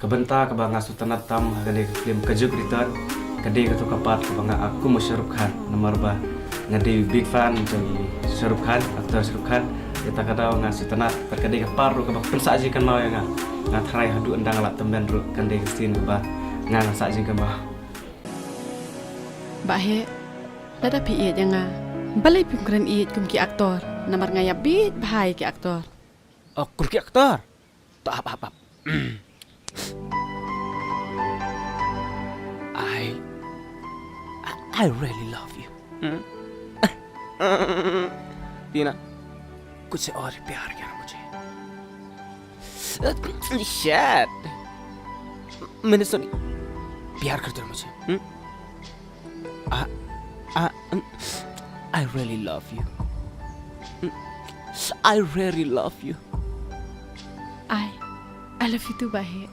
Kebenta kebanga sutanat tam kade film kajuk ritan kade katu kapat kebanga aku mau Shahrukh Khan nomor bah ngade big fan jadi Shahrukh Khan aktor Shahrukh Khan kita kada ngasih tanat terkade kaparu kebak pensaji kan mau ya ngatrai hadu endang alat temben ru kade kestin kebah ngang saji kebah Bahe dada pi iet yang balai pimkren iet kum ki aktor namar ngaya bit bahai ki aktor Kurki aktor. Tak apa-apa. I really love you. Tina, कुछ और प्यार क्या मुझे? Shit. मैंने सुनी. प्यार करते हो मुझे? I really love you. I really love you. I love you too Bahe.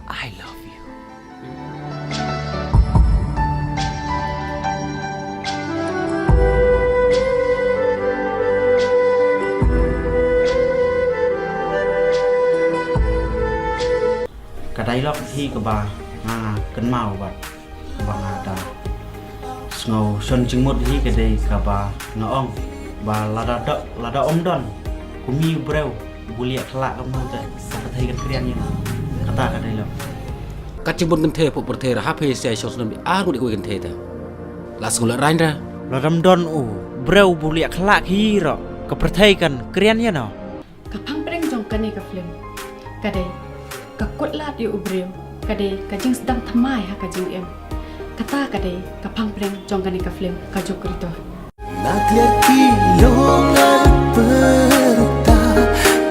I love you. Cái lọc thi của bà cân màu bà ada ngầu xuân chứng một hi cái đây cả bà ngõ ông bà lada om don kumi breu bulia kelak kamu teh apa tadi kan kriannya kata cái đây lọc Kacibun kan te pok bertera HP saya shos nabi aku di kan te ta. Langsung la rain ra. lada don breu bulia kelak hi ro ke pertai kan kriannya no Kapang preng jong kani ka film kade ka kutlat yu ubreu kade ka jing sedang thamai ha ka jing em kata kade kapang preng jong kani ka film ka jokrito Naglaki longan peruta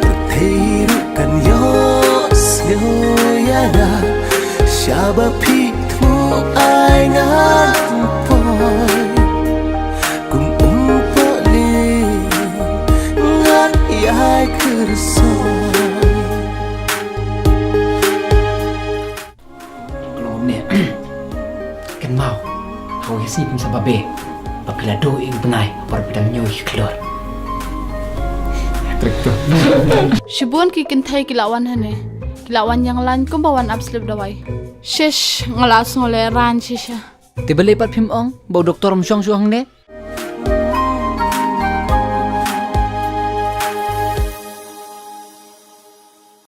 Berterukan yos yoyana Syaba pitmu aingan poy Kum umpali ngan yai kersoy Kalau ni kan mau kau isi pun sababe apabila do ing benai apabila menyoi keluar trik tu Shibun ki kintai kilawan hane kilawan yang lain ko bawan absolute dawai shesh ngalas ngole ran shisha tiba lepat phim ong bau doktor msyong syong ne